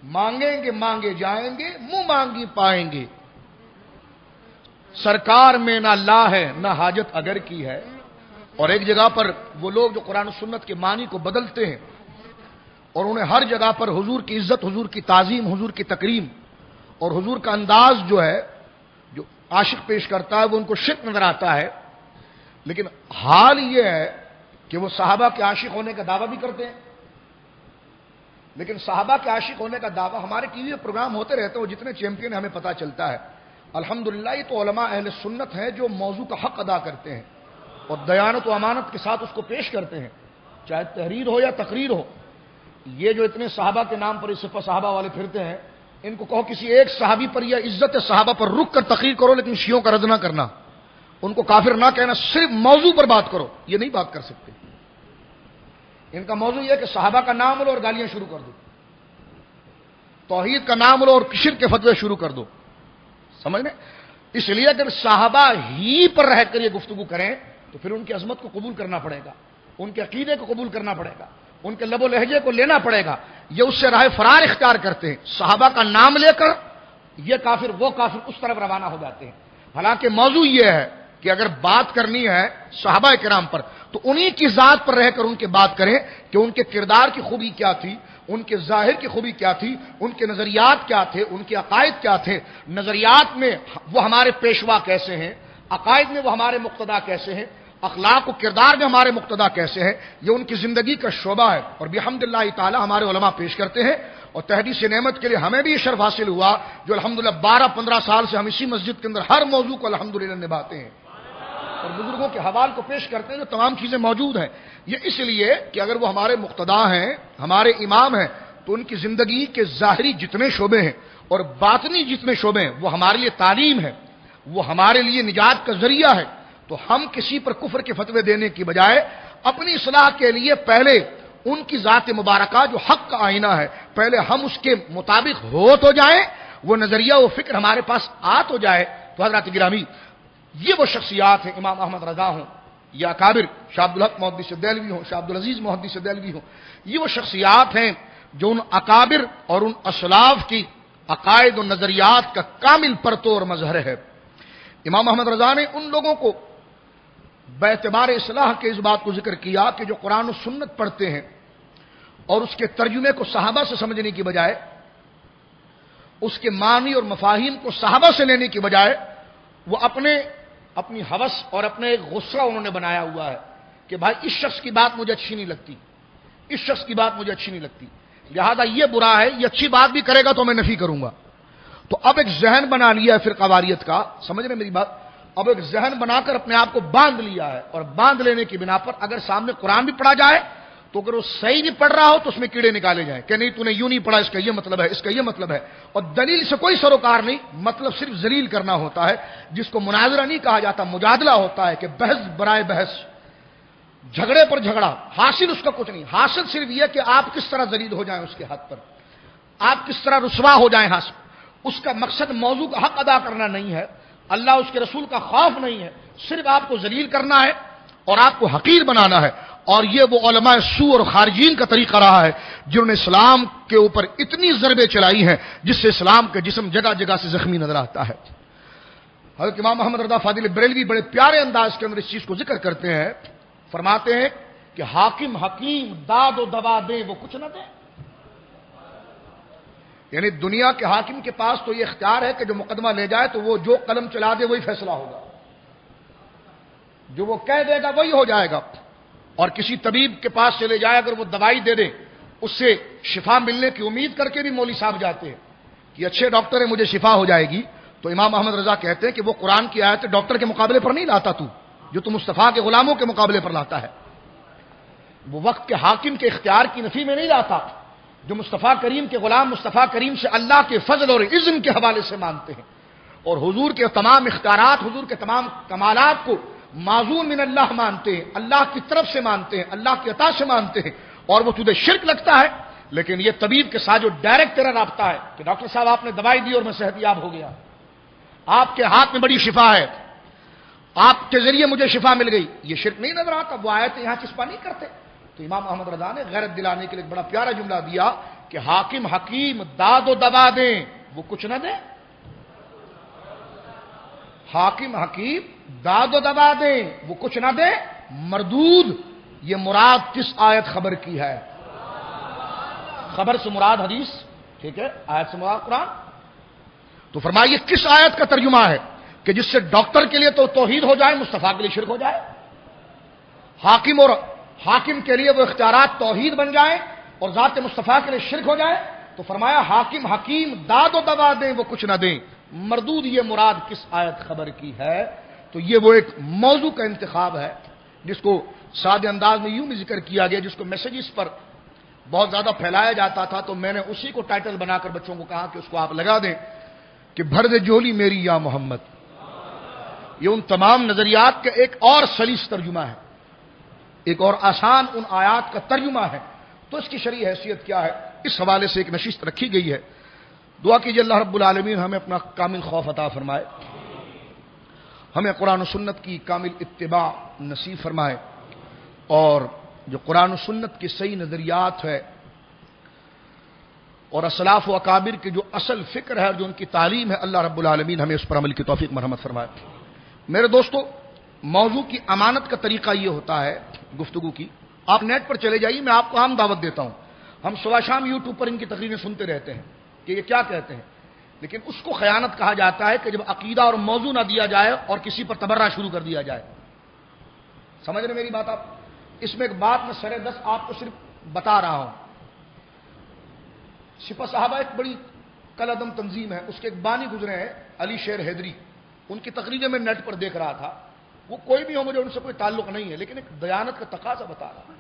مانگیں گے مانگے جائیں گے، منہ مانگی پائیں گے، سرکار میں نہ لا ہے نہ حاجت اگر کی ہے۔ اور ایک جگہ پر وہ لوگ جو قرآن و سنت کے معنی کو بدلتے ہیں اور انہیں ہر جگہ پر حضور کی عزت، حضور کی تعظیم، حضور کی تکریم اور حضور کا انداز جو ہے جو عاشق پیش کرتا ہے وہ ان کو شرک نظر آتا ہے، لیکن حال یہ ہے کہ وہ صحابہ کے عاشق ہونے کا دعویٰ بھی کرتے ہیں۔ لیکن صحابہ کے عاشق ہونے کا دعویٰ، ہمارے ٹی وی پروگرام ہوتے رہتے ہیں، وہ جتنے چیمپئن ہمیں پتہ چلتا ہے، الحمدللہ یہ تو علماء اہل سنت ہیں جو موضوع کا حق ادا کرتے ہیں اور دیانت و امانت کے ساتھ اس کو پیش کرتے ہیں، چاہے تحریر ہو یا تقریر ہو۔ یہ جو اتنے صحابہ کے نام پر اس صفحہ صحابہ والے پھرتے ہیں، ان کو کہو کسی ایک صحابی پر یا عزت صحابہ پر رک کر تقریر کرو، لیکن شیعوں کا رد نہ کرنا، ان کو کافر نہ کہنا، صرف موضوع پر بات کرو، یہ نہیں بات کر سکتے۔ ان کا موضوع یہ ہے کہ صحابہ کا نام لو اور گالیاں شروع کر دو، توحید کا نام لو اور شرک کے فتوے شروع کر دو، سمجھ لیں؟ اس لیے اگر صحابہ ہی پر رہ کر یہ گفتگو کریں تو پھر ان کی عظمت کو قبول کرنا پڑے گا، ان کے عقیدے کو قبول کرنا پڑے گا، ان کے لب و لہجے کو لینا پڑے گا۔ یہ اس سے راہ فرار اختیار کرتے ہیں، صحابہ کا نام لے کر یہ کافر وہ کافر اس طرف روانہ ہو جاتے ہیں۔ حالانکہ موضوع یہ ہے کہ اگر بات کرنی ہے صحابہ کرام پر تو انہی کی ذات پر رہ کر ان کے بات کریں کہ ان کے کردار کی خوبی کیا تھی، ان کے ظاہر کی خوبی کیا تھی، ان کے نظریات کیا تھے، ان کے عقائد کیا تھے، نظریات میں وہ ہمارے پیشوا کیسے ہیں، عقائد میں وہ ہمارے مقتدا کیسے ہیں، اخلاق و کردار میں ہمارے مقتدا کیسے ہیں، یہ ان کی زندگی کا شعبہ ہے۔ اور بحمداللہ تعالی ہمارے علماء پیش کرتے ہیں، اور تحدیث نعمت کے لیے ہمیں بھی یہ شرف حاصل ہوا جو الحمدللہ 12-15 سال سے ہم اسی مسجد کے اندر ہر موضوع کو الحمدللہ نبھاتے ہیں اور بزرگوں کے حوال کو پیش کرتے ہیں جو تمام چیزیں موجود ہیں۔ یہ اس لیے کہ اگر وہ ہمارے مقتدا ہیں، ہمارے امام ہیں، تو ان کی زندگی کے ظاہری جتنے شعبے ہیں اور باطنی جتنے شعبے ہیں وہ ہمارے لیے تعلیم ہے، وہ ہمارے لیے نجات کا ذریعہ ہے۔ تو ہم کسی پر کفر کے فتوے دینے کی بجائے اپنی اصلاح کے لیے پہلے ان کی ذات مبارکہ جو حق کا آئینہ ہے، پہلے ہم اس کے مطابق ہو تو جائیں، وہ نظریہ و فکر ہمارے پاس آ تو جائے۔ تو حضرات گرامی، یہ وہ شخصیات ہیں، امام احمد رضا ہوں یا اکابر شاہ عبدالحق محدث دہلوی ہوں، شاہ عبدالعزیز محدث دہلوی ہوں، یہ وہ شخصیات ہیں جو ان اکابر اور ان اسلاف کی عقائد و نظریات کا کامل پرتو اور مظہر ہے۔ امام احمد رضا نے ان لوگوں کو باعتبار اصلاح کے اس بات کو ذکر کیا کہ جو قرآن و سنت پڑھتے ہیں اور اس کے ترجمے کو صحابہ سے سمجھنے کی بجائے، اس کے معنی اور مفاہیم کو صحابہ سے لینے کی بجائے وہ اپنی ہوس اور اپنے غصہ انہوں نے بنایا ہوا ہے کہ بھائی اس شخص کی بات مجھے اچھی نہیں لگتی، اس شخص کی بات مجھے اچھی نہیں لگتی، لہذا یہ برا ہے، یہ اچھی بات بھی کرے گا تو میں نفی کروں گا۔ تو اب ایک ذہن بنا لیا ہے فرقہ واریت کا، سمجھ رہے میری بات؟ اب ایک ذہن بنا کر اپنے آپ کو باندھ لیا ہے، اور باندھ لینے کی بنا پر اگر سامنے قرآن بھی پڑھا جائے تو اگر وہ صحیح نہیں پڑھ رہا ہو تو اس میں کیڑے نکالے جائیں کہ نہیں تو نے یوں نہیں پڑھا، اس کا یہ مطلب ہے، اس کا یہ مطلب ہے، اور دلیل سے کوئی سروکار نہیں، مطلب صرف ذلیل کرنا ہوتا ہے، جس کو مناظرہ نہیں کہا جاتا، مجادلہ ہوتا ہے کہ بحث برائے بحث، جھگڑے پر جھگڑا، حاصل اس کا کچھ نہیں، حاصل صرف یہ کہ آپ کس طرح ذلیل ہو جائیں اس کے ہاتھ پر، آپ کس طرح رسوا ہو جائیں حاصل۔ اس کا مقصد موضوع کا حق ادا کرنا نہیں ہے، اللہ اس کے رسول کا خوف نہیں ہے، صرف آپ کو ذلیل کرنا ہے اور آپ کو حقیر بنانا ہے۔ اور یہ وہ علماء سو اور خارجین کا طریقہ رہا ہے جنہوں نے اسلام کے اوپر اتنی ضربیں چلائی ہیں جس سے اسلام کے جسم جگہ جگہ سے زخمی نظر آتا ہے۔ حضرت امام محمد رضا فاضل بریلوی بڑے پیارے انداز کے اندر اس چیز کو ذکر کرتے ہیں، فرماتے ہیں کہ حاکم حکیم داد و دوا دے وہ کچھ نہ دے، یعنی دنیا کے حاکم کے پاس تو یہ اختیار ہے کہ جو مقدمہ لے جائے تو وہ جو قلم چلا دے وہی فیصلہ ہوگا، جو وہ کہہ دے گا وہی ہو جائے گا، اور کسی طبیب کے پاس چلے جائے اگر وہ دوائی دے دے اس سے شفا ملنے کی امید کر کے بھی مولوی صاحب جاتے ہیں کہ اچھے ڈاکٹر ہیں مجھے شفا ہو جائے گی، تو امام احمد رضا کہتے ہیں کہ وہ قرآن کی آیت ڈاکٹر کے مقابلے پر نہیں لاتا تو، جو تم مصطفیٰ کے غلاموں کے مقابلے پر لاتا ہے، وہ وقت کے حاکم کے اختیار کی نفی میں نہیں لاتا، جو مصطفیٰ کریم کے غلام مصطفیٰ کریم سے اللہ کے فضل اور اذن کے حوالے سے مانتے ہیں اور حضور کے تمام اختیارات، حضور کے تمام کمالات کو معزون من اللہ مانتے ہیں، اللہ کی طرف سے مانتے ہیں، اللہ کی عطا سے مانتے ہیں، اور وہ تجھے شرک لگتا ہے، لیکن یہ طبیب کے ساتھ جو ڈائریکٹ تیرا رابطہ ہے کہ ڈاکٹر صاحب آپ نے دوائی دی اور میں صحت یاب ہو گیا، آپ کے ہاتھ میں بڑی شفا ہے، آپ کے ذریعے مجھے شفا مل گئی، یہ شرک نہیں نظر آتا؟ وہ آیت یہاں چسپاں نہیں کرتے؟ تو امام احمد رضا نے غیرت دلانے کے لیے ایک بڑا پیارا جملہ دیا کہ حاکم حکیم داد و دبا دیں وہ کچھ نہ دیں؟ حاکم حکیم داد و دبا دیں وہ کچھ نہ دیں، مردود، یہ مراد کس آیت خبر کی ہے؟ خبر سے مراد حدیث، ٹھیک ہے، آیت سے مراد قرآن. تو فرمائیے کس آیت کا ترجمہ ہے کہ جس سے ڈاکٹر کے لیے تو توحید ہو جائے، مصطفیٰ کے لیے شرک ہو جائے؟ حاکم اور حاکم کے لیے وہ اختیارات توحید بن جائیں اور ذات مصطفیٰ کے لیے شرک ہو جائے؟ تو فرمایا حاکم حکیم داد و دبا دیں وہ کچھ نہ دیں، مردود، یہ مراد کس آیت خبر کی ہے؟ تو یہ وہ ایک موضوع کا انتخاب ہے جس کو سادے انداز میں یوں بھی ذکر کیا گیا، جس کو میسیجز پر بہت زیادہ پھیلایا جاتا تھا، تو میں نے اسی کو ٹائٹل بنا کر بچوں کو کہا کہ اس کو آپ لگا دیں کہ بھر دے جولی میری یا محمد. یہ ان تمام نظریات کا ایک اور سلیس ترجمہ ہے، ایک اور آسان ان آیات کا ترجمہ ہے. تو اس کی شرعی حیثیت کیا ہے، اس حوالے سے ایک نشست رکھی گئی ہے. دعا کیجیے اللہ رب العالمین ہمیں اپنا کامل خوف عطا فرمائے، ہمیں قرآن و سنت کی کامل اتباع نصیب فرمائے، اور جو قرآن و سنت کی صحیح نظریات ہے اور اسلاف و اکابر کے جو اصل فکر ہے اور جو ان کی تعلیم ہے، اللہ رب العالمین ہمیں اس پر عمل کی توفیق مرحمت فرمائے. میرے دوستو، موضوع کی امانت کا طریقہ یہ ہوتا ہے گفتگو کی، آپ نیٹ پر چلے جائیے، میں آپ کو عام دعوت دیتا ہوں. ہم صبح شام یوٹیوب پر ان کی تقریریں سنتے رہتے ہیں کہ یہ کیا کہتے ہیں، لیکن اس کو خیانت کہا جاتا ہے کہ جب عقیدہ اور موضوع نہ دیا جائے اور کسی پر تبرہ شروع کر دیا جائے. سمجھ رہے میری بات آپ؟ اس میں ایک بات میں سرے دس آپ کو صرف بتا رہا ہوں. سپہ صحابہ ایک بڑی کالعدم تنظیم ہے، اس کے ایک بانی گزرے ہیں علی شیر حیدری، ان کی تقریریں میں نیٹ پر دیکھ رہا تھا. وہ کوئی بھی ہو، مجھے ان سے کوئی تعلق نہیں ہے، لیکن ایک دیانت کا تقاضا بتا رہا ہوں.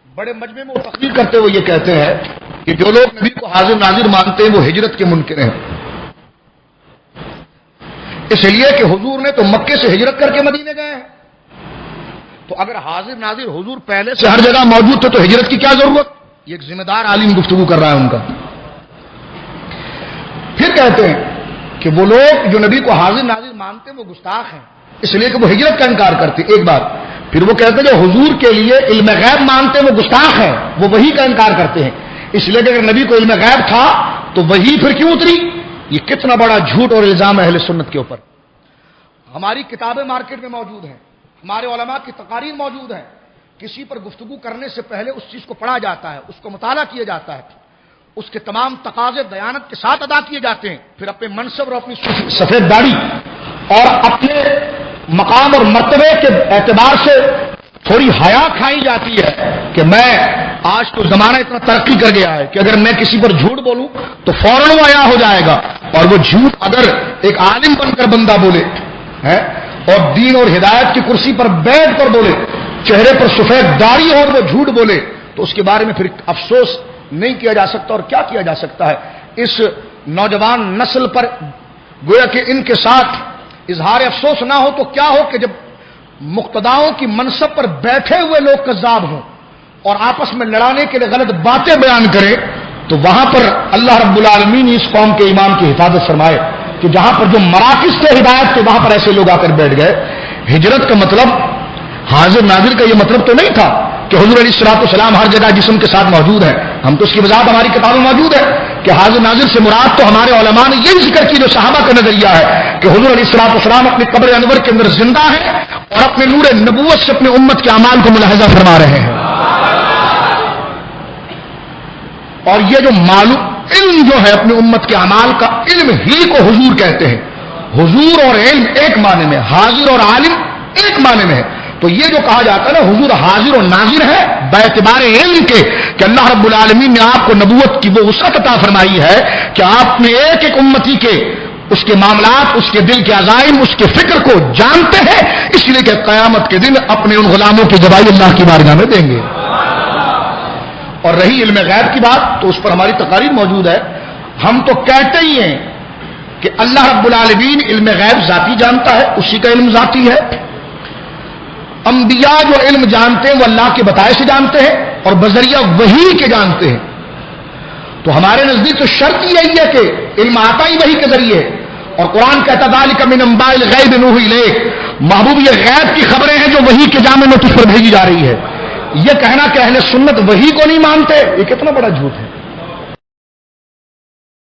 بڑے مجمع میں وہ تقریر کرتے ہوئے یہ کہتے ہیں کہ جو لوگ نبی کو حاضر ناظر مانتے ہیں وہ ہجرت کے منکر ہیں، اس لیے کہ حضور نے تو مکے سے ہجرت کر کے مدینے گئے ہیں. تو اگر حاضر ناظر حضور پہلے سے ہر جگہ موجود تھے تو ہجرت کی کیا ضرورت؟ یہ ایک ذمہ دار عالم گفتگو کر رہا ہے ان کا. پھر کہتے ہیں کہ وہ لوگ جو نبی کو حاضر ناظر مانتے ہیں وہ گستاخ ہیں، اس لیے کہ وہ ہجرت کا انکار کرتے. ایک بات. پھر وہ کہتے ہیں جو حضور کے لیے علم غیب مانتے ہیں وہ گستاخ ہیں، وہ وحی کا انکار کرتے ہیں، اس لیے کہ اگر نبی کو علم غیب تھا تو وحی پھر کیوں اتری؟ یہ کتنا بڑا جھوٹ اور الزام ہے اہل سنت کے اوپر. ہماری کتابیں مارکیٹ میں موجود ہیں، ہمارے علماء کی تقاریر موجود ہیں. کسی پر گفتگو کرنے سے پہلے اس چیز کو پڑھا جاتا ہے، اس کو مطالعہ کیا جاتا ہے، اس کے تمام تقاضے دیانت کے ساتھ ادا کیے جاتے ہیں. پھر اپنے منصب اور اپنی سفید داڑھی اور اپنے مقام اور مرتبے کے اعتبار سے تھوڑی حیا کھائی جاتی ہے کہ میں آج تو زمانہ اتنا ترقی کر گیا ہے کہ اگر میں کسی پر جھوٹ بولوں تو فوراً وہ حیا ہو جائے گا. اور وہ جھوٹ اگر ایک عالم بن کر بندہ بولے ہے اور دین اور ہدایت کی کرسی پر بیٹھ کر بولے، چہرے پر سفید داڑھی اور وہ جھوٹ بولے، تو اس کے بارے میں پھر افسوس نہیں کیا جا سکتا. اور کیا کیا جا سکتا ہے؟ اس نوجوان نسل پر گویا کہ ان کے ساتھ اظہار افسوس نہ ہو تو کیا ہو کہ جب مقتداؤں کی منصب پر بیٹھے ہوئے لوگ کذاب ہوں اور آپس میں لڑانے کے لیے غلط باتیں بیان کریں، تو وہاں پر اللہ رب العالمین اس قوم کے ایمان کی حفاظت فرمائے کہ جہاں پر جو مراکز تھے ہدایت کے وہاں پر ایسے لوگ آ کر بیٹھ گئے. ہجرت کا مطلب حاضر ناظر کا یہ مطلب تو نہیں تھا کہ حضور علیہ الصلوۃ والسلام ہر جگہ جسم کے ساتھ موجود ہیں. ہم تو اس کی وضاحت ہماری کتابوں میں موجود ہے کہ حاضر ناظر سے مراد تو ہمارے علماء نے یہی ذکر کی جو صحابہ کا نظریہ ہے کہ حضور علیہ الصلوۃ والسلام اپنی قبر انور کے اندر زندہ ہیں اور اپنے نور نبوت سے اپنے امت کے اعمال کو ملاحظہ فرما رہے ہیں. اور یہ جو معلوم علم جو ہے اپنی امت کے اعمال کا، علم ہی کو حضور کہتے ہیں. حضور اور علم ایک معنی میں، حاضر اور عالم ایک معنی میں ہے. تو یہ جو کہا جاتا ہے نا حضور حاضر و ناظر ہے باعتبار علم کے کہ اللہ رب العالمین نے آپ کو نبوت کی وہ وسعت عطا فرمائی ہے کہ آپ نے ایک ایک امتی کے اس کے معاملات، اس کے دل کے عزائم، اس کے فکر کو جانتے ہیں، اس لیے کہ قیامت کے دن اپنے ان غلاموں کی گواہی اللہ کی بارگاہ میں دیں گے. اور رہی علم غیب کی بات تو اس پر ہماری تقاریر موجود ہے. ہم تو کہتے ہی ہیں کہ اللہ رب العالمین علم غیب ذاتی جانتا ہے، اسی کا علم ذاتی ہے. انبیاء جو علم جانتے ہیں وہ اللہ کے بتائے سے جانتے ہیں اور بذریعہ وحی کے جانتے ہیں. تو ہمارے نزدیک تو شرط یہی ہے کہ علم آتا ہی وحی کے ذریعے. اور قرآن کہتا ذالک من انباء الغیب نوحی الیک، محبوب یہ غیب کی خبریں ہیں جو وحی کے جامے میں تجھ پر بھیجی جا رہی ہے. یہ کہنا کہ اہل سنت وحی کو نہیں مانتے، یہ کتنا بڑا جھوٹ ہے.